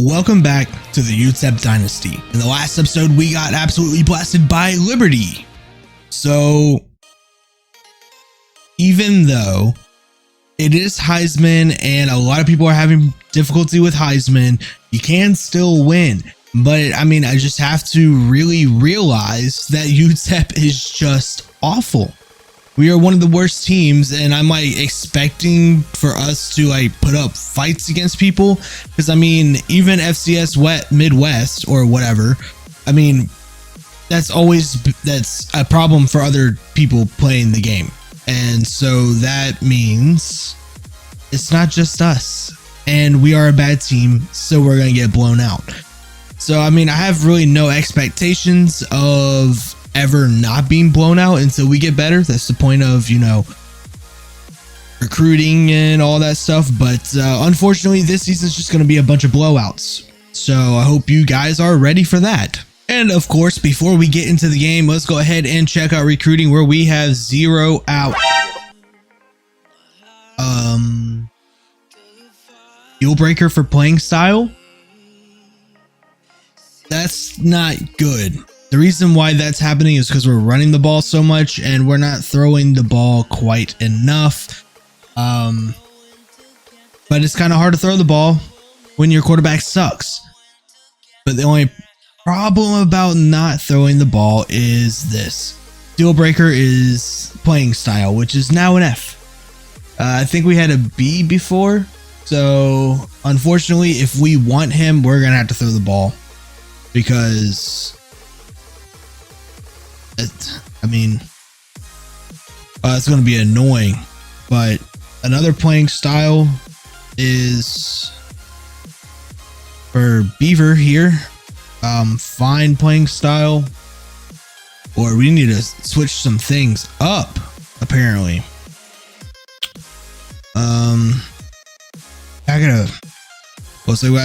Welcome back to the UTEP Dynasty. In the last episode, we got absolutely blasted by Liberty. So, even though it is Heisman and a lot of people are having difficulty with Heisman, you can still win. But I mean, I just have to really realize that UTEP is just awful. We are one of the worst teams, and I'm like expecting for us to like put up fights against people, because I mean, even FCS Midwest or whatever, I mean, that's a problem for other people playing the game. And so that means it's not just us, and we are a bad team, so we're gonna get blown out. So I mean, I have really no expectations of ever not being blown out until we get better. That's the point of, you know, recruiting and all that stuff. But unfortunately, this season's just going to be a bunch of blowouts. So I hope you guys are ready for that. And of course, before we get into the game, let's go ahead and check out recruiting, where we have 0 out. Deal breaker for playing style. That's not good. The reason why that's happening is because we're running the ball so much and we're not throwing the ball quite enough. But it's kind of hard to throw the ball when your quarterback sucks. But the only problem about not throwing the ball is this. Deal breaker is playing style, which is now an F. I think we had a B before. So unfortunately, if we want him, we're going to have to throw the ball, because I mean, it's going to be annoying. But another playing style is for Beaver here. Fine playing style. Or we need to switch some things up, apparently. I gotta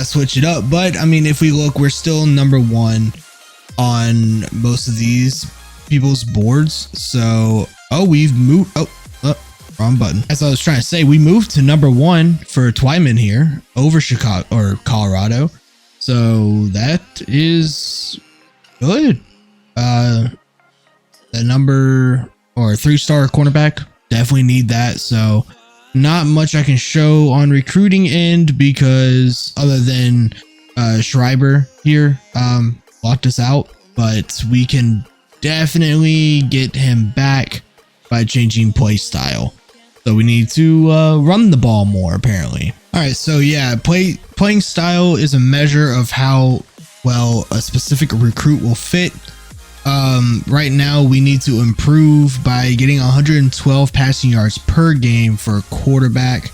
switch it up. But I mean, if we look, we're still number 1 on most of these people's boards. So we've moved. Wrong button. As I was trying to say, we moved to number 1 for Twyman here over Chicago or Colorado. So that is good. The number or 3-star cornerback, definitely need that. So not much I can show on recruiting end, because other than Schreiber here locked us out, but we can definitely get him back by changing play style. So we need to run the ball more, apparently. All right, so yeah, playing style is a measure of how well a specific recruit will fit. Right now we need to improve by getting 112 passing yards per game for a quarterback.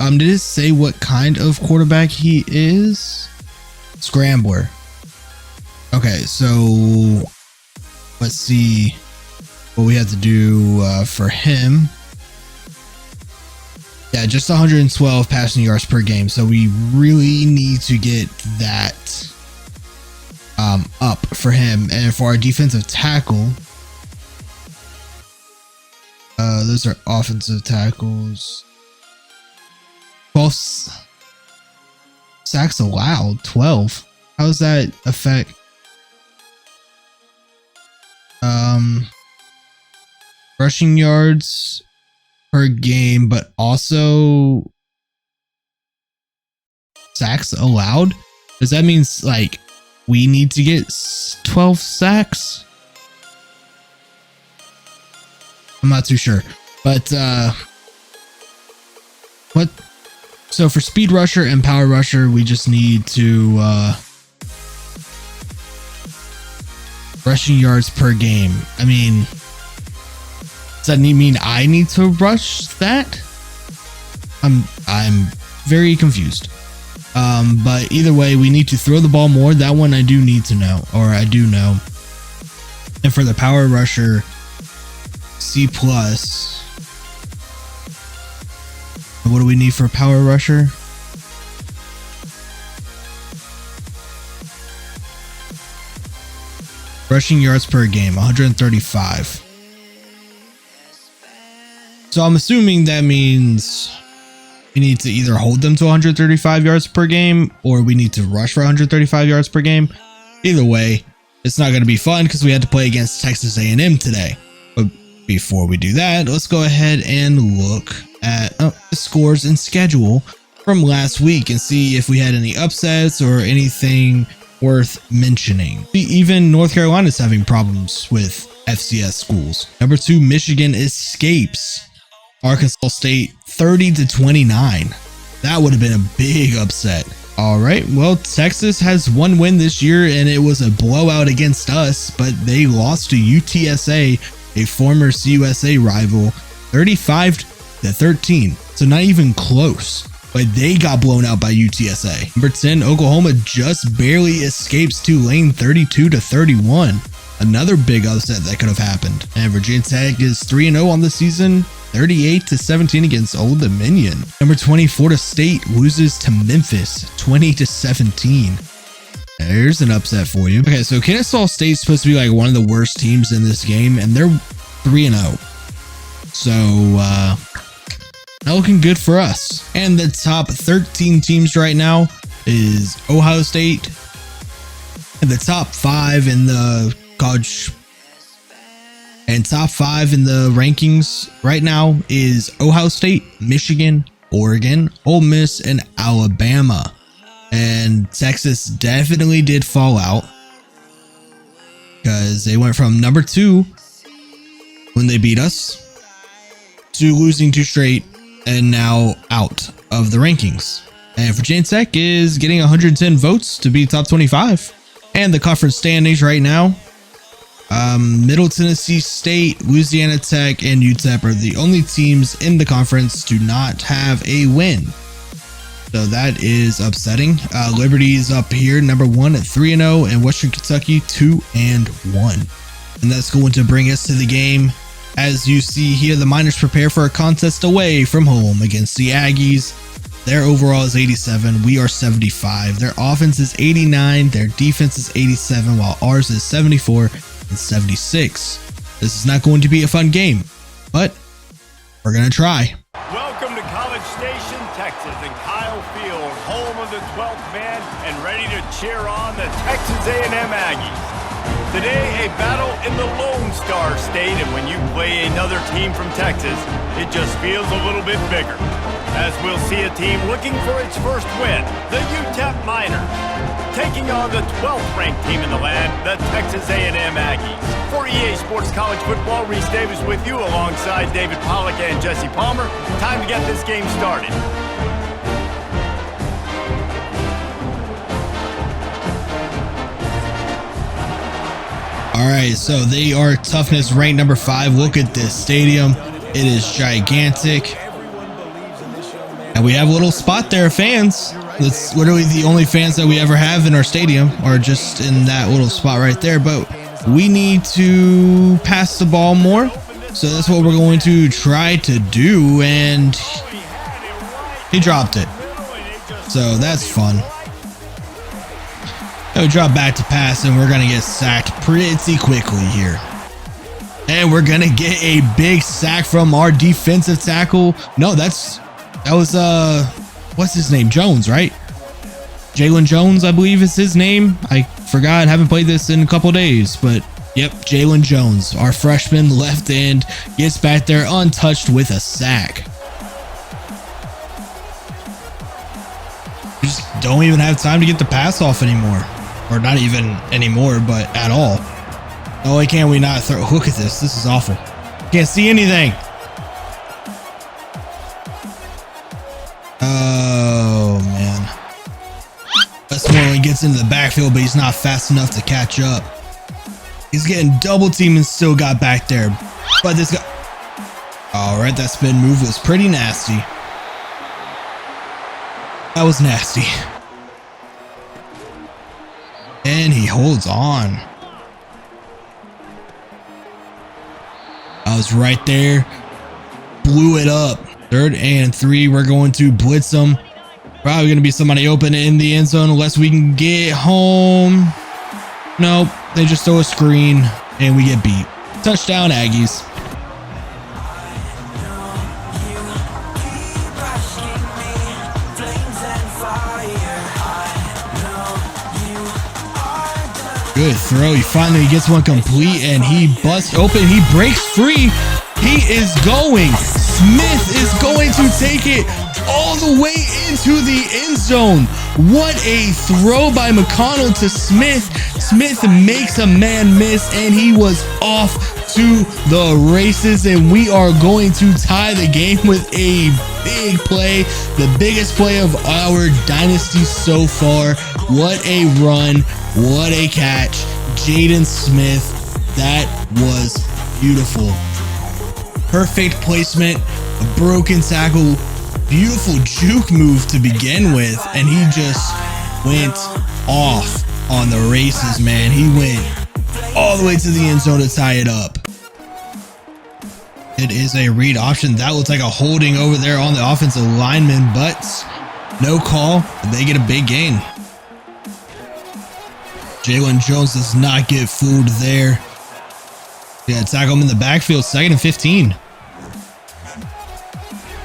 Did it say what kind of quarterback he is? Scrambler. Okay, so let's see what we have to do for him. Yeah, just 112 passing yards per game. So we really need to get that up for him. And for our defensive tackle, those are offensive tackles. 12 sacks allowed. 12. How does that affect? Rushing yards per game, but also sacks allowed. Does that mean like we need to get 12 sacks? I'm not too sure, but so for speed rusher and power rusher, we just need to rushing yards per game. I mean, does that mean I need to rush that? I'm very confused. But either way, we need to throw the ball more. That one I do need to know, or I do know. And for the power rusher, C+. What do we need for a power rusher? Rushing yards per game, 135. So I'm assuming that means We need to either hold them to 135 yards per game, or we need to rush for 135 yards per game. Either way, it's not going to be fun because we had to play against Texas A&M today. But before we do that, let's go ahead and look at the scores and schedule from last week and see if we had any upsets or anything worth mentioning. Even North Carolina is having problems with FCS schools. Number 2, Michigan escapes Arkansas State 30-29. That would have been a big upset. All right, well, Texas has one win this year, and it was a blowout against us, but they lost to UTSA, a former CUSA rival, 35-13. So not even close, but they got blown out by UTSA. Number 10, Oklahoma just barely escapes Tulane 32-31. Another big upset that could have happened. And Virginia Tech is 3-0 on the season, 38-17 against Old Dominion. Number 20, Florida State loses to Memphis 20-17. There's an upset for you. Okay, so Kennesaw State's supposed to be like one of the worst teams in this game, and they're 3-0. So, not looking good for us. And the top 13 teams right now is Ohio State. And the top 5 in the college and top 5 in the rankings right now is Ohio State, Michigan, Oregon, Ole Miss, and Alabama. And Texas definitely did fall out because they went from number 2 when they beat us to losing 2 straight and now out of the rankings. And Virginia Tech is getting 110 votes to be top 25. And the conference standings right now, Middle Tennessee State, Louisiana Tech, and UTEP are the only teams in the conference to not have a win. So that is upsetting. Liberty is up here, number 1 at 3-0, and Western Kentucky 2-1. And that's going to bring us to the game. As you see here, the Miners prepare for a contest away from home against the Aggies. Their overall is 87. We are 75. Their offense is 89. Their defense is 87, while ours is 74 and 76. This is not going to be a fun game, but we're going to try. Welcome to College Station, Texas, and Kyle Field, home of the 12th man, and ready to cheer on the Texas A&M Aggies. Today, a battle in the Lone Star State, and when you play another team from Texas, it just feels a little bit bigger. As we'll see a team looking for its first win, the UTEP Miners, taking on the 12th ranked team in the land, the Texas A&M Aggies. For EA Sports College Football, Reese Davis with you alongside David Pollock and Jesse Palmer. Time to get this game started. All right, so they are toughness ranked number 5. Look at this stadium. It is gigantic. And we have a little spot there, fans. That's literally the only fans that we ever have in our stadium, are just in that little spot right there. But we need to pass the ball more. So that's what we're going to try to do. And he dropped it. So that's fun. We drop back to pass, and we're going to get sacked pretty quickly here. And we're going to get a big sack from our defensive tackle. No, that was, what's his name? Jones, right? Jalen Jones, I believe is his name. I forgot. Haven't played this in a couple days, but yep, Jalen Jones, our freshman left end, gets back there untouched with a sack. We just don't even have time to get the pass off anymore. Or not even anymore, but at all. No way can we not throw. Look at this. This is awful. Can't see anything. Oh, man. Westmoreland gets into the backfield, but he's not fast enough to catch up. He's getting double teamed and still got back there. But this guy... All right, that spin move was pretty nasty. That was nasty. And he holds on. I was right there. Blew it up. 3rd and 3. We're going to blitz them. Probably going to be somebody open in the end zone unless we can get home. Nope. They just throw a screen and we get beat. Touchdown, Aggies. Good throw. He finally gets one complete and he busts open. He breaks free. He is going. Smith is going to take it all the way into the end zone. What a throw by McConnell to Smith. Smith makes a man miss and he was off to the races, and we are going to tie the game with a big play, the biggest play of our dynasty so far. What a run, what a catch. Jaden Smith, that was beautiful. Perfect placement, a broken tackle, beautiful juke move to begin with, and he just went off on the races, man. He went all the way to the end zone to tie it up. It is a read option. That looks like a holding over there on the offensive lineman, but no call. They get a big gain. Jalen Jones does not get fooled there. Yeah, tackle him in the backfield. 2nd and 15.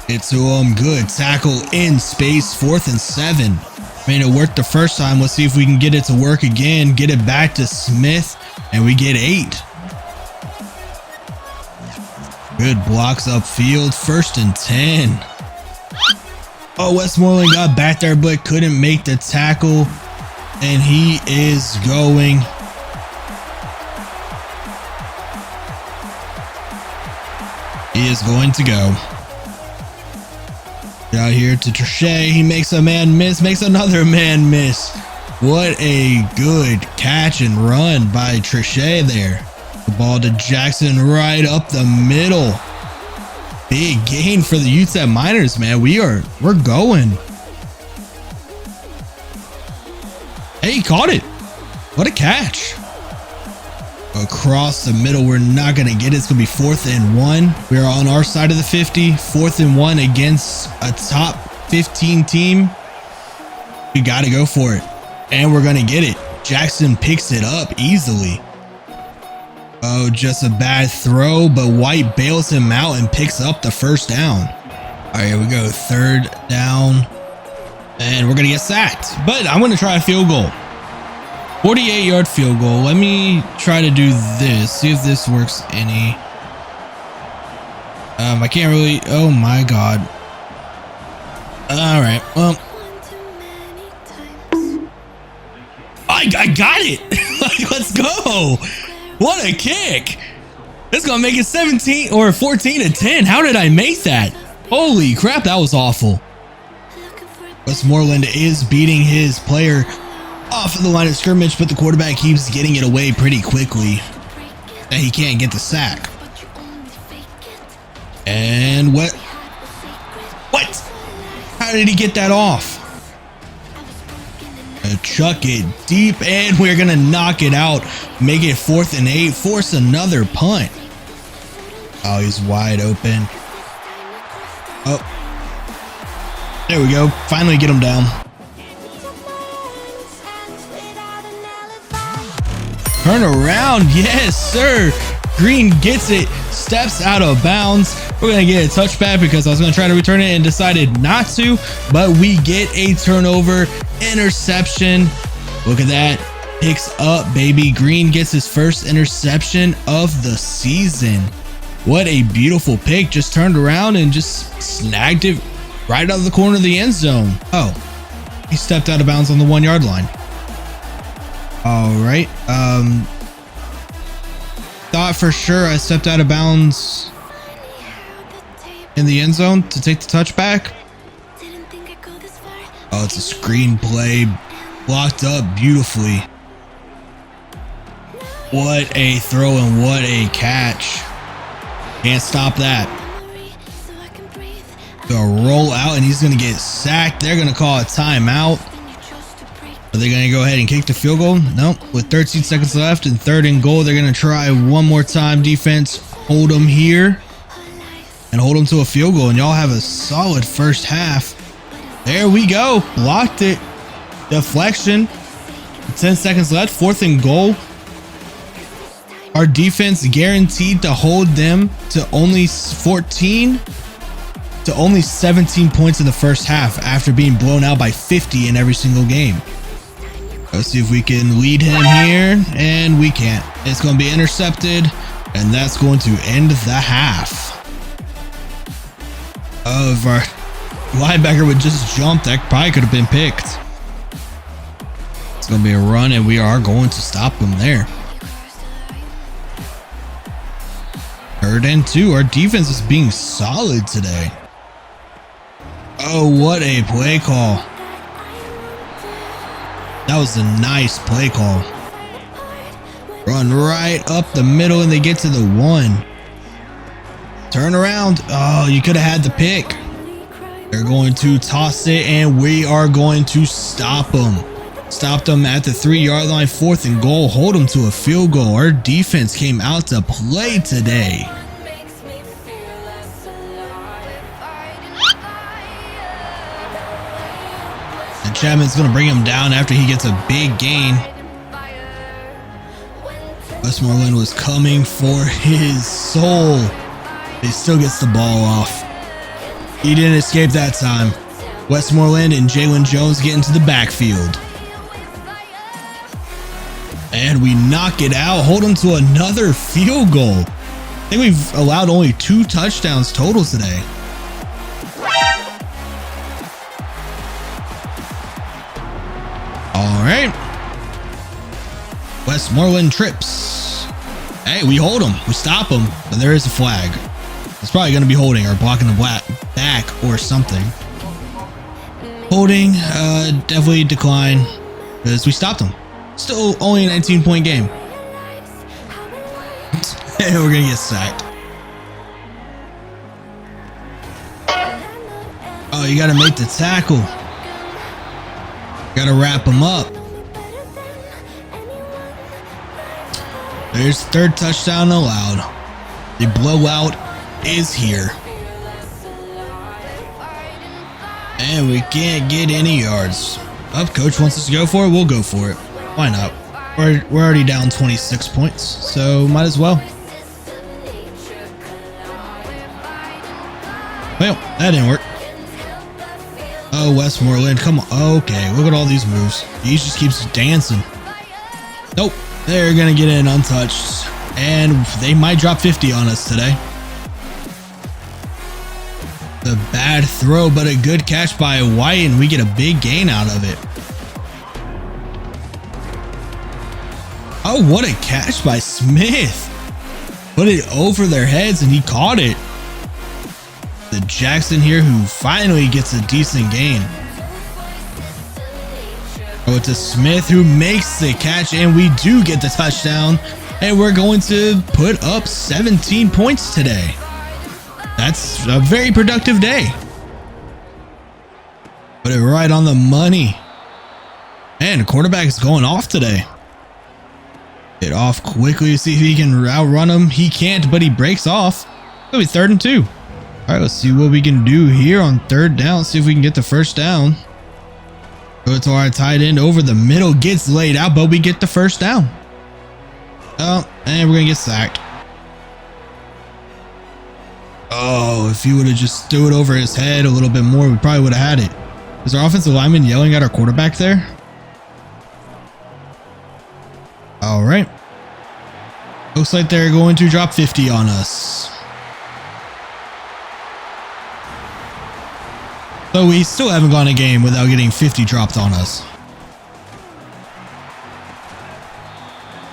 It's to him. Good tackle in space. 4th and 7. I mean, it worked the first time. Let's see if we can get it to work again. Get it back to Smith, and we get 8. Good blocks upfield. 1st and 10. Oh, Westmoreland got back there, but couldn't make the tackle. And he is going. He is going to go. Out here to Trichet. He makes a man miss. Makes another man miss. What a good catch and run by Trichet there. The ball to Jackson right up the middle. Big gain for the UTEP Miners, man. We're going. Hey, he caught it. What a catch. Across the middle. We're not going to get it. It's going to be 4th and 1. We are on our side of the 50. 4th and 1 against a top 15 team. We got to go for it. And we're going to get it. Jackson picks it up easily. Oh, just a bad throw, but White bails him out and picks up the 1st down. All right, here we go. 3rd down. And we're going to get sacked. But I'm going to try a field goal. 48-yard field goal. Let me try to do this. See if this works any. I can't really. Oh, my God. All right. Well. I got it. Like, let's go. What a kick. It's going to make it 17 or 14 to 10. How did I make that? Holy crap, that was awful. Westmoreland is beating his player off of the line of scrimmage, but the quarterback keeps getting it away pretty quickly. And he can't get the sack. And what? How did he get that off? Chuck it deep, and we're gonna knock it out. Make it 4th and 8. Force another punt. Oh, he's wide open. Oh, there we go. Finally get him down. Turn around. Yes, sir. Green gets it. Steps out of bounds. We're going to get a touchback because I was going to try to return it and decided not to. But we get a turnover. Interception. Look at that. Picks up, baby. Green gets his first interception of the season. What a beautiful pick. Just turned around and just snagged it right out of the corner of the end zone. Oh, he stepped out of bounds on the 1-yard line. All right. Thought for sure I stepped out of bounds in the end zone to take the touchback. Oh, it's a screen play. Blocked up beautifully. What a throw and what a catch. Can't stop that. Gonna roll out and he's gonna get sacked. They're gonna call a timeout. Are they gonna go ahead and kick the field goal? Nope. With 13 seconds left and 3rd and goal, they're gonna try one more time. Defense, hold them here and hold them to a field goal. And y'all have a solid first half. There we go. Blocked it. Deflection. 10 seconds left. 4th and goal. Our defense guaranteed to hold them to only 14 to only 17 points in the first half after being blown out by 50 in every single game. Let's see if we can lead him here, and we can't. It's going to be intercepted, and that's going to end the half. Oh, if our linebacker would just jump, that probably could have been picked. It's going to be a run, and we are going to stop him there. 3rd and 2. Our defense is being solid today. Oh, what a play call. That was a nice play call. Run right up the middle and they get to the 1. Turn around. Oh, you could have had the pick. They're going to toss it and we are going to stop them. Stop them at the 3-yard line, 4th and goal. Hold them to a field goal. Our defense came out to play today. And Chapman's going to bring him down after he gets a big gain. Westmoreland was coming for his soul. He still gets the ball off. He didn't escape that time. Westmoreland and Jalen Jones get into the backfield. And we knock it out. Hold him to another field goal. I think we've allowed only 2 touchdowns total today. All right. Westmoreland trips. Hey, we hold him. We stop him. But there is a flag. It's probably going to be holding or blocking the back or something. Holding, definitely decline because we stopped him. Still only a 19-point game. And we're going to get sacked. Oh, you got to make the tackle. Got to wrap him up. There's 3rd touchdown allowed. The blowout is here. And we can't get any yards. Up, coach wants us to go for it. We'll go for it. Why not? We're already down 26 points, so might as well. Well, that didn't work. Oh, Westmoreland, come on. Okay, look at all these moves. He just keeps dancing. Nope, they're gonna get in untouched, and they might drop 50 on us today. The bad throw, but a good catch by White, and we get a big gain out of it. Oh, what a catch by Smith. Put it over their heads, and he caught it. The Jackson here who finally gets a decent gain. Oh, it's a Smith who makes the catch, and we do get the touchdown, and we're going to put up 17 points today. That's a very productive day. Put it right on the money. And the quarterback is going off today. Get off quickly to see if he can outrun him. He can't, but he breaks off. It'll be 3rd and 2. All right, let's see what we can do here on 3rd down. See if we can get the 1st down. Go to our tight end over the middle. Gets laid out, but we get the 1st down. Oh, and we're going to get sacked. Oh, if he would have just threw it over his head a little bit more, we probably would have had it. Is our offensive lineman yelling at our quarterback there? All right. Looks like they're going to drop 50 on us. So we still haven't gone a game without getting 50 dropped on us.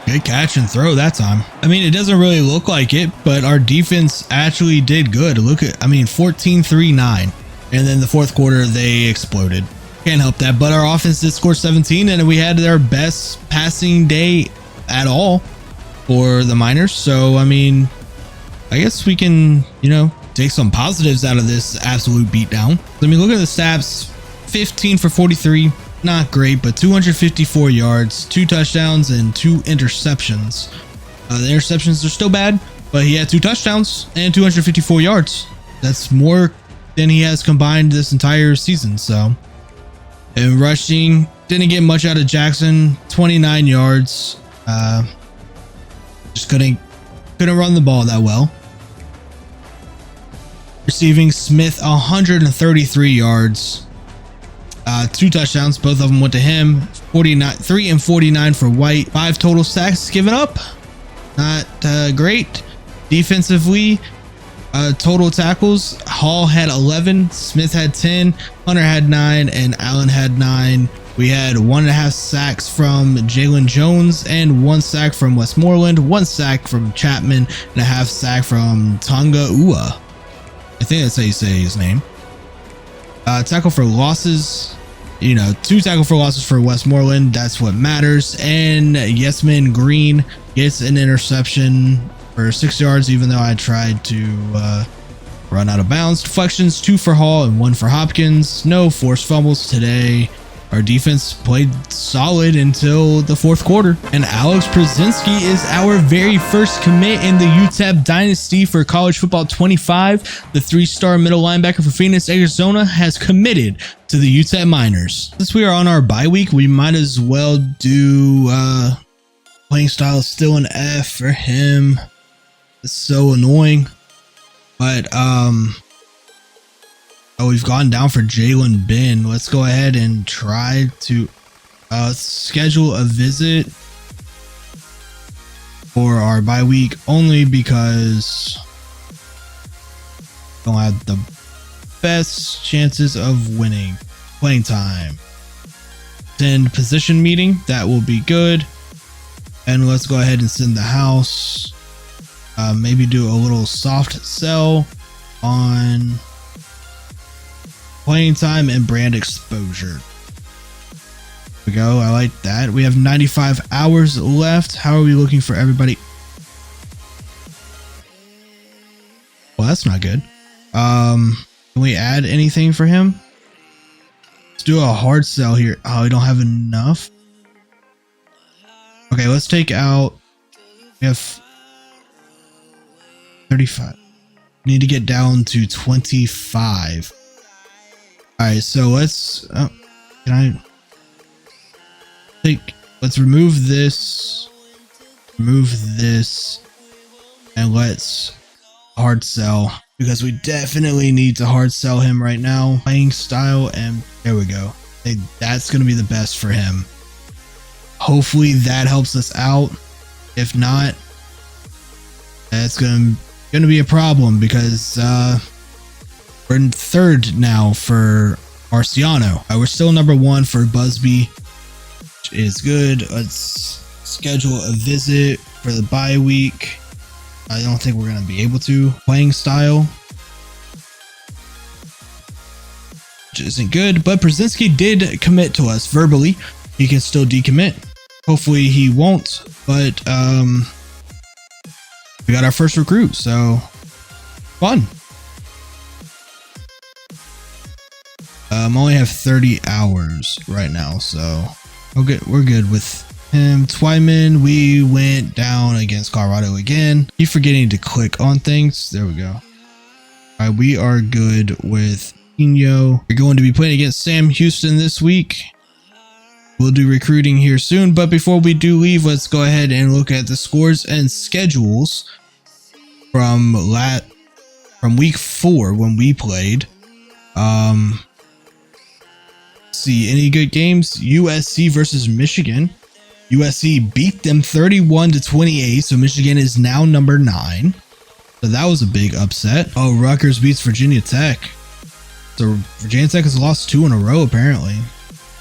Good catch and throw that time. I mean, it doesn't really look like it, but our defense actually did good. Look at, 14-3-9. And then the 4th quarter, they exploded. Can't help that, but our offense did score 17, and we had our best passing day at all for the Miners. So, I mean, I guess we can, take some positives out of this absolute beatdown. I mean, look at the stats. 15 for 43. Not great, but 254 yards, 2 touchdowns, and 2 interceptions. The interceptions are still bad, but he had 2 touchdowns and 254 yards. That's more than he has combined this entire season. So, and rushing, didn't get much out of Jackson. 29 yards. Just couldn't run the ball that well. Receiving, Smith 133 yards. 2 touchdowns, both of them went to him. 49, 3 and 49 for White. 5 total sacks given up. Not great. Defensively, total tackles, Hall had 11, Smith had 10, Hunter had 9, and Allen had 9. We had 1.5 sacks from Jalen Jones and 1 sack from Westmoreland, 1 sack from Chapman, and a half sack from Tonga Ua. I think that's how you say his name. Tackle for losses, 2 tackle for losses for Westmoreland. That's what matters. And Yesman Green gets an interception for 6 yards, even though I tried to run out of bounds. Deflections, 2 for Hall and 1 for Hopkins. No forced fumbles today. Our defense played solid until the 4th quarter. And Alex Przinski is our very first commit in the UTEP Dynasty for college football 25. The 3-star middle linebacker for Phoenix, Arizona has committed to the UTEP Miners. Since we are on our bye week, we might as well do playing style is still an F for him. It's so annoying. But we've gone down for Jalen Ben. Let's go ahead and try to schedule a visit for our bye week, only because we don't have the best chances of winning. Playing time. Send position meeting. That will be good. And let's go ahead and send the house. Maybe do a little soft sell on playing time and brand exposure. There we go. I like that. We have 95 hours left. How are we looking for everybody? Well, that's not good. Can we add anything for him? Let's do a hard sell here. Oh, we don't have enough. Okay, let's take out. We have 35. We need to get down to 25. Alright, so let's let's remove this, and let's hard sell, because we definitely need to hard sell him right now. Playing style, and there we go. That's going to be the best for him. Hopefully that helps us out. If not, that's going to be a problem, because we're in 3rd now for Marciano. We're still number 1 for Busby, which is good. Let's schedule a visit for the bye week. I don't think we're going to be able to. Playing style, which isn't good, but Przinski did commit to us verbally. He can still decommit. Hopefully he won't, but we got our first recruit, so fun. Only have 30 hours right now, so we're good with him. Twyman, we went down against Colorado again. Keep forgetting to click on things. There we go. All right, we are good with Pino. We're going to be playing against Sam Houston this week. We'll do recruiting here soon, but before we do leave, let's go ahead and look at the scores and schedules from week 4 when we played. See any good games? USC versus Michigan. USC beat them 31-28, so Michigan is now number 9. So that was a big upset. Oh, Rutgers beats Virginia Tech. So Virginia Tech has lost 2 in a row apparently.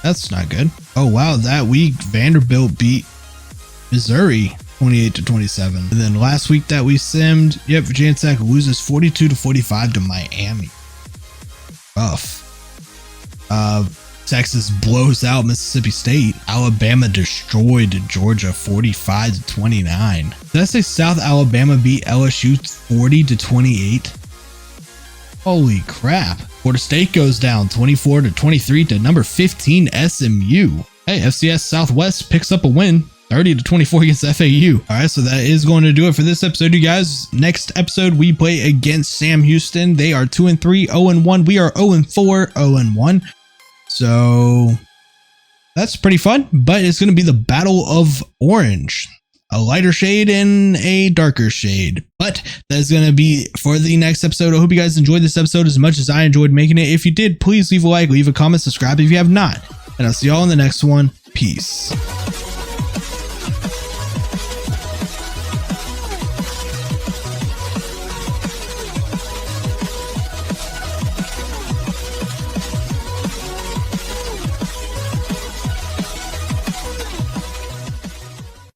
That's not good. Oh wow, that week Vanderbilt beat Missouri 28-27. And then last week that we simmed, yep, Virginia Tech loses 42-45 to Miami. Rough. Texas blows out Mississippi State. Alabama destroyed Georgia 45-29. Did I say South Alabama beat LSU 40-28? Holy crap. Florida State goes down 24-23 to number 15 SMU. Hey, FCS Southwest picks up a win 30-24 against FAU. All right, so that is going to do it for this episode, you guys. Next episode, we play against Sam Houston. They are 2-3, 0-1. We are 0-4, 0-1. So that's pretty fun, but it's going to be the Battle of Orange. A lighter shade and a darker shade. But that's going to be for the next episode. I hope you guys enjoyed this episode as much as I enjoyed making it. If you did, please leave a like, leave a comment, subscribe if you have not. And I'll see y'all in the next one. Peace.